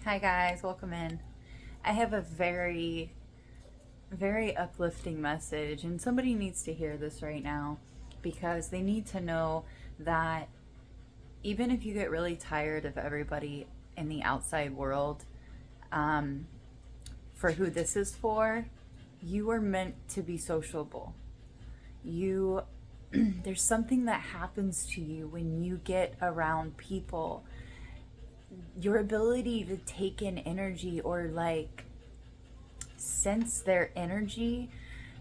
Hi guys, welcome in. I have a very uplifting message, and somebody needs to hear this right now because they need to know that even if you get really tired of everybody in the outside world, um, for who this is for, you are meant to be sociable. You, there's something that happens to you when you get around people. Your ability to take in energy or like sense their energy.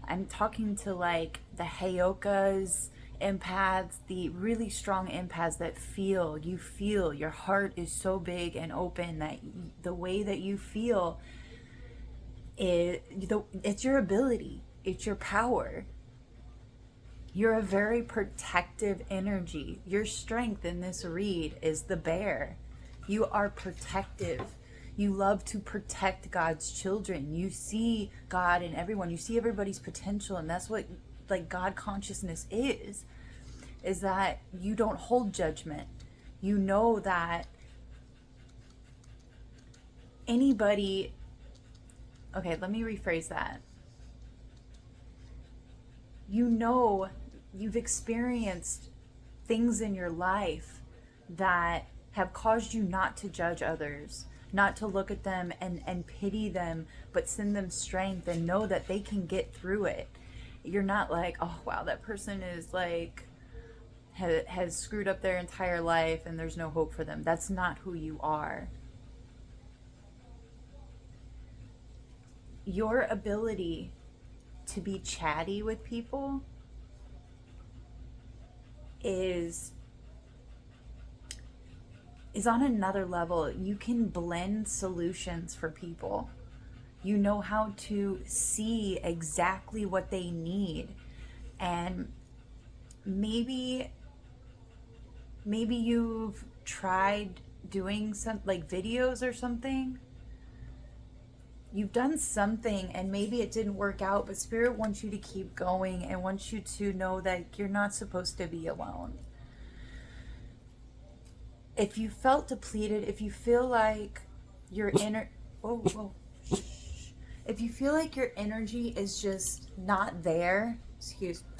I'm talking to like the Heyokas, empaths, the really strong empaths that you feel your heart is so big and open that the way that you feel it's your ability, it's your power. You're a very protective energy. Your strength in this read is the bear. You are protective. You love to protect God's children. You see God in everyone. You see everybody's potential, and that's what like God consciousness is that you don't hold judgment. You know that anybody, okay, let me rephrase that. You know, you've experienced things in your life that have caused you not to judge others, not to look at them and pity them, but send them strength and know that they can get through it. You're not like, oh, wow, that person is like, has screwed up their entire life and there's no hope for them. That's not who you are. Your ability to be chatty with people is on another level. You can blend solutions for people. You know how to see exactly what they need. And maybe you've tried doing some like videos or something. You've done something and maybe it didn't work out, but Spirit wants you to keep going and wants you to know that you're not supposed to be alone. If you felt depleted, if you feel like your if you feel like your energy is just not there,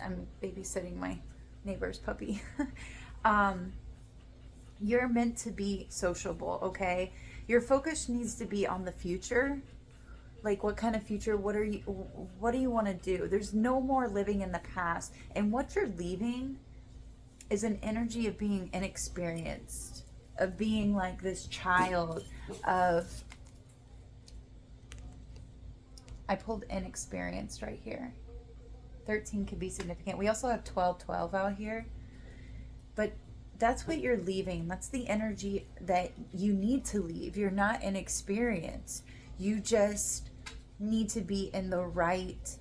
I'm babysitting my neighbor's puppy. You're meant to be sociable, okay? Your focus needs to be on the future. Like, what kind of future? What do you want to do? There's no more living in the past. And what you're leaving is an energy of being inexperienced, of being like this child of, I pulled inexperienced right here. 13 could be significant. We also have 12 out here. But that's what you're leaving. That's the energy that you need to leave. You're not inexperienced. You just need to be in the right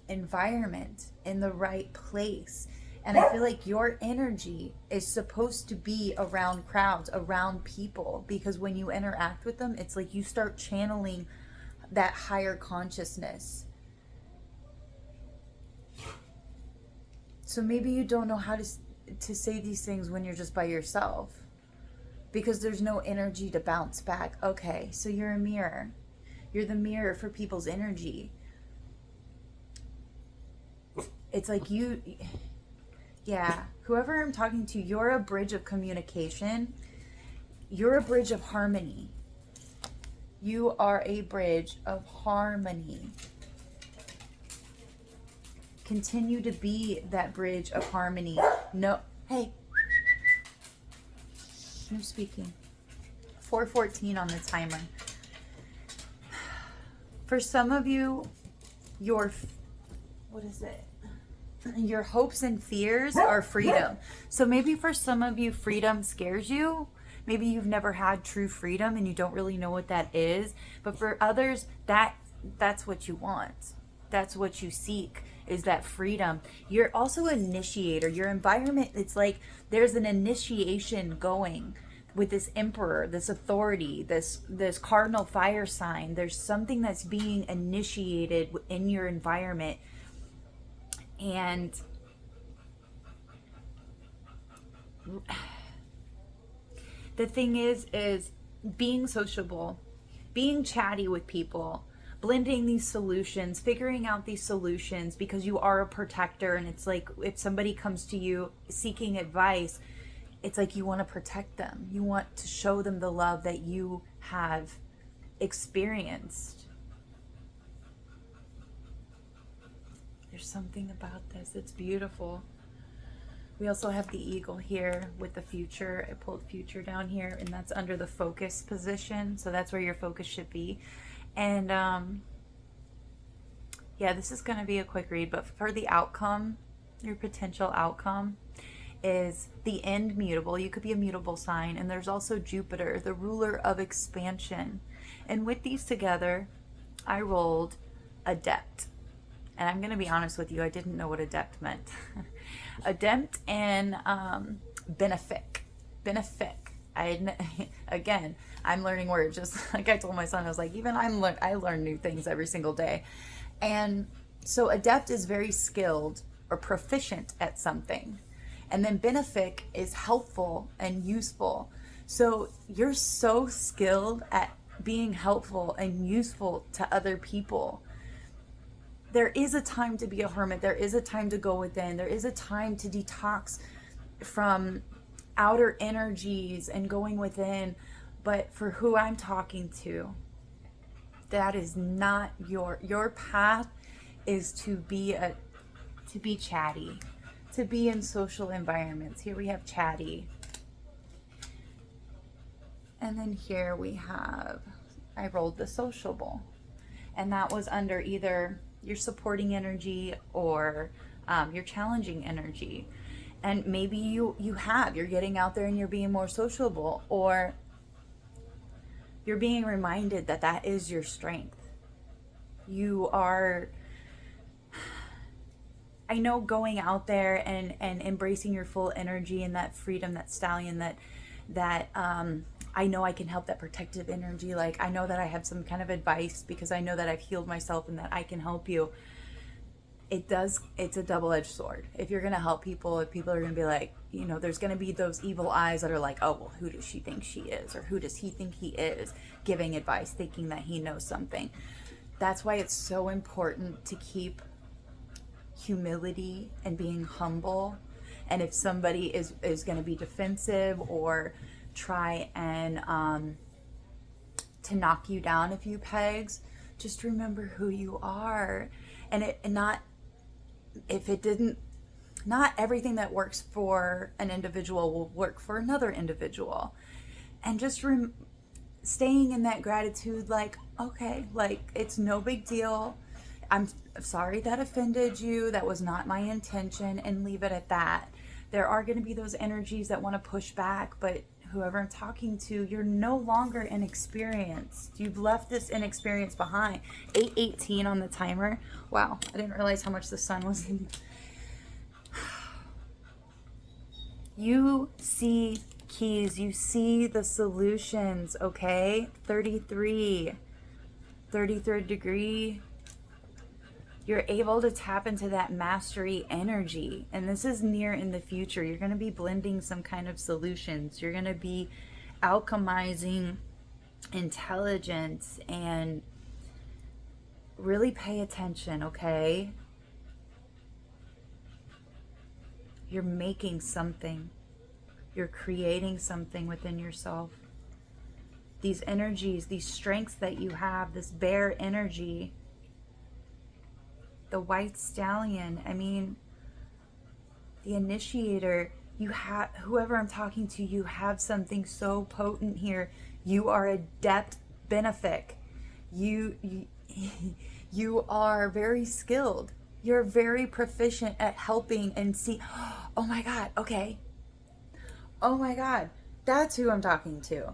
environment, in the right place. And I feel like your energy is supposed to be around crowds, around people, because when you interact with them, it's like you start channeling that higher consciousness. So maybe you don't know how to say these things when you're just by yourself, because there's no energy to bounce back. Okay, so you're a mirror. You're the mirror for people's energy. It's like whoever I'm talking to, you're a bridge of communication. You're a bridge of harmony. You are a bridge of harmony. Continue to be that bridge of harmony. No, hey, no speaking. 4:14 on the timer. For some of you, your hopes and fears are freedom. So maybe for some of you, freedom scares you. Maybe you've never had true freedom and you don't really know what that is. But for others, that's what you want. That's what you seek, is that freedom. You're also an initiator. Your environment, it's like there's an initiation going with this emperor, this authority, this cardinal fire sign. There's something that's being initiated in your environment. And the thing is being sociable, being chatty with people, blending these solutions, figuring out these solutions, because you are a protector. And it's like if somebody comes to you seeking advice, it's like you want to protect them. You want to show them the love that you have experienced. There's something about this. It's beautiful. We also have the eagle here with the future. I pulled future down here, and that's under the focus position. So that's where your focus should be. And yeah, this is going to be a quick read, but for the outcome, your potential outcome is the end mutable. You could be a mutable sign. And there's also Jupiter, the ruler of expansion. And with these together, I rolled adept. And I'm going to be honest with you, I didn't know what adept meant. Adept and benefic. Benefic. Again, I'm learning words. Just like I told my son, I was like, even I learn new things every single day. And so adept is very skilled or proficient at something. And then benefic is helpful and useful. So you're so skilled at being helpful and useful to other people. There is a time to be a hermit. There is a time to go within. There is a time to detox from outer energies and going within. But for who I'm talking to, that is not your path is to be chatty, to be in social environments. Here we have chatty. And then here we have, I rolled the sociable. And that was under either your supporting energy or your challenging energy. And maybe you're getting out there and you're being more sociable, or you're being reminded that that is your strength. You are, I know, going out there and embracing your full energy and that freedom, that stallion, that I know I can help, that protective energy. Like, I know that I have some kind of advice because I know that I've healed myself and that I can help you. It's a double-edged sword. If you're going to help people, if people are going to be like, there's going to be those evil eyes that are like, oh, well, who does she think she is? Or who does he think he is, giving advice, thinking that he knows something. That's why it's so important to keep humility and being humble. And if somebody is going to be defensive or try and to knock you down a few pegs, just remember who you are. Not everything that works for an individual will work for another individual. And just staying in that gratitude, like, okay, like, it's no big deal. I'm sorry that offended you. That was not my intention, and leave it at that. There are going to be those energies that want to push back, but whoever I'm talking to, you're no longer inexperienced. You've left this inexperience behind. 8:18 on the timer. Wow, I didn't realize how much the sun was in. You see keys, you see the solutions, okay? 33, 33rd degree. You're able to tap into that mastery energy. And this is near in the future. You're going to be blending some kind of solutions. You're going to be alchemizing intelligence, and really pay attention, okay? You're making something. You're creating something within yourself. These energies, these strengths that you have, this bear energy, the white stallion, I mean, the initiator, you have, whoever I'm talking to, you have something so potent here. You are adept benefic. You are very skilled. You're very proficient at helping and see, oh my God, okay. Oh my God, that's who I'm talking to.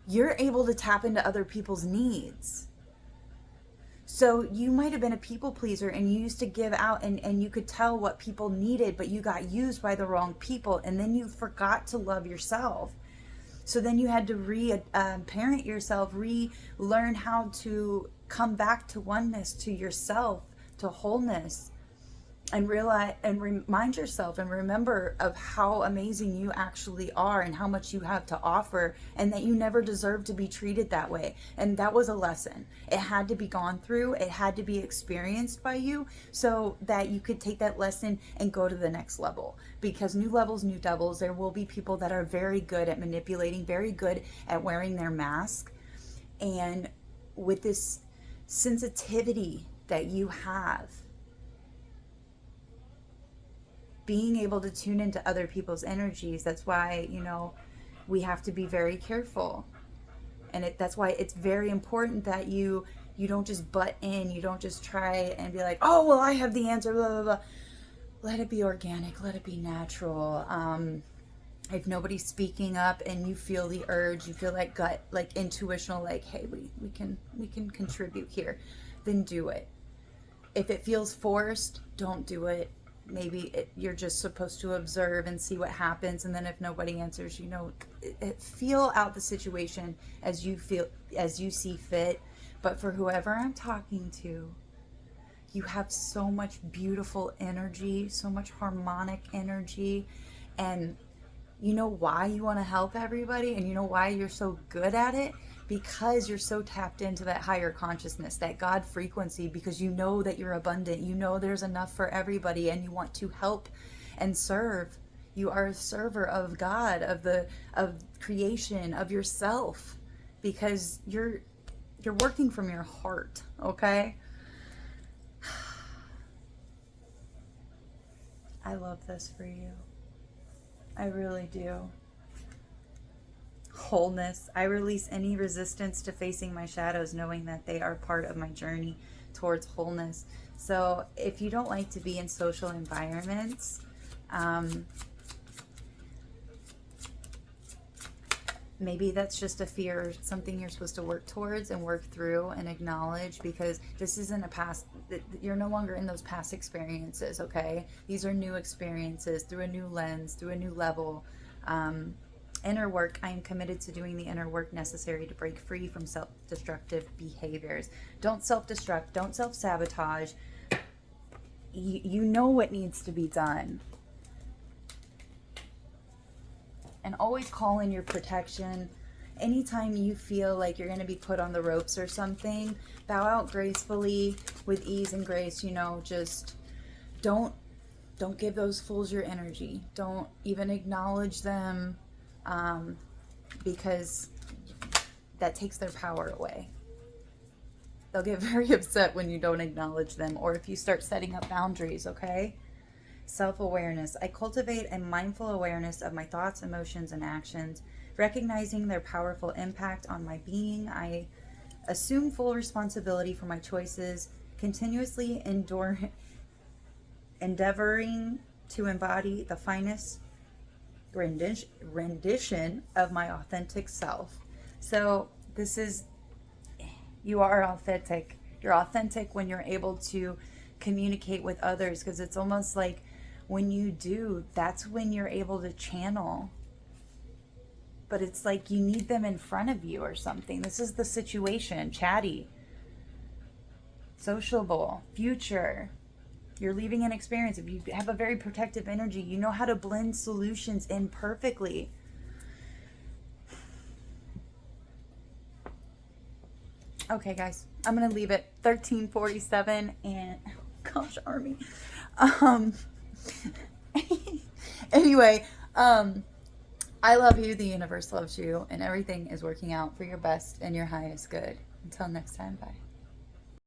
You're able to tap into other people's needs. So you might have been a people pleaser and you used to give out and you could tell what people needed, but you got used by the wrong people, and then you forgot to love yourself. So then you had to parent yourself, relearn how to come back to oneness, to yourself, to wholeness. and realize and remind yourself and remember of how amazing you actually are and how much you have to offer, and that you never deserve to be treated that way. And that was a lesson. It had to be gone through, it had to be experienced by you, so that you could take that lesson and go to the next level. Because new levels, new devils. There will be people that are very good at manipulating, very good at wearing their mask, and with this sensitivity that you have, being able to tune into other people's energies. That's why, we have to be very careful. And that's why it's very important that you don't just butt in. You don't just try and be like, oh, well, I have the answer, blah, blah, blah. Let it be organic. Let it be natural. If nobody's speaking up and you feel the urge, you feel like gut, like intuitional, like, hey, we can contribute here, then do it. If it feels forced, don't do it. Maybe you're just supposed to observe and see what happens, and then if nobody answers, feel out the situation as you see fit. But for whoever I'm talking to, you have so much beautiful energy, so much harmonic energy, and you know why you want to help everybody, and you know why you're so good at it, because you're so tapped into that higher consciousness, that God frequency, because you know that you're abundant, you know there's enough for everybody, and you want to help and serve. You are a server of God, of creation, of yourself, because you're working from your heart, okay? I love this for you. I really do. Wholeness. I release any resistance to facing my shadows, knowing that they are part of my journey towards wholeness. So if you don't like to be in social environments, maybe that's just a fear, something you're supposed to work towards and work through and acknowledge, because this isn't a past, you're no longer in those past experiences, okay? These are new experiences through a new lens, through a new level. Inner work. I am committed to doing the inner work necessary to break free from self-destructive behaviors. Don't self-destruct. Don't self-sabotage. You know what needs to be done. And always call in your protection. Anytime you feel like you're going to be put on the ropes or something, bow out gracefully with ease and grace. Just don't give those fools your energy. Don't even acknowledge them. Because that takes their power away. They'll get very upset when you don't acknowledge them, or if you start setting up boundaries, okay? Self-awareness. I cultivate a mindful awareness of my thoughts, emotions, and actions, recognizing their powerful impact on my being. I assume full responsibility for my choices, continuously endeavoring to embody the finest rendition of my authentic self. So this is, you are authentic. You're authentic when you're able to communicate with others, because it's almost like when you do, that's when you're able to channel. But it's like you need them in front of you or something. This is the situation. Chatty, sociable, future. You're leaving an experience. If you have a very protective energy, you know how to blend solutions in perfectly. Okay, guys, I'm going to leave it 13:47, and gosh, Army. Anyway, I love you, the universe loves you, and everything is working out for your best and your highest good. Until next time, bye.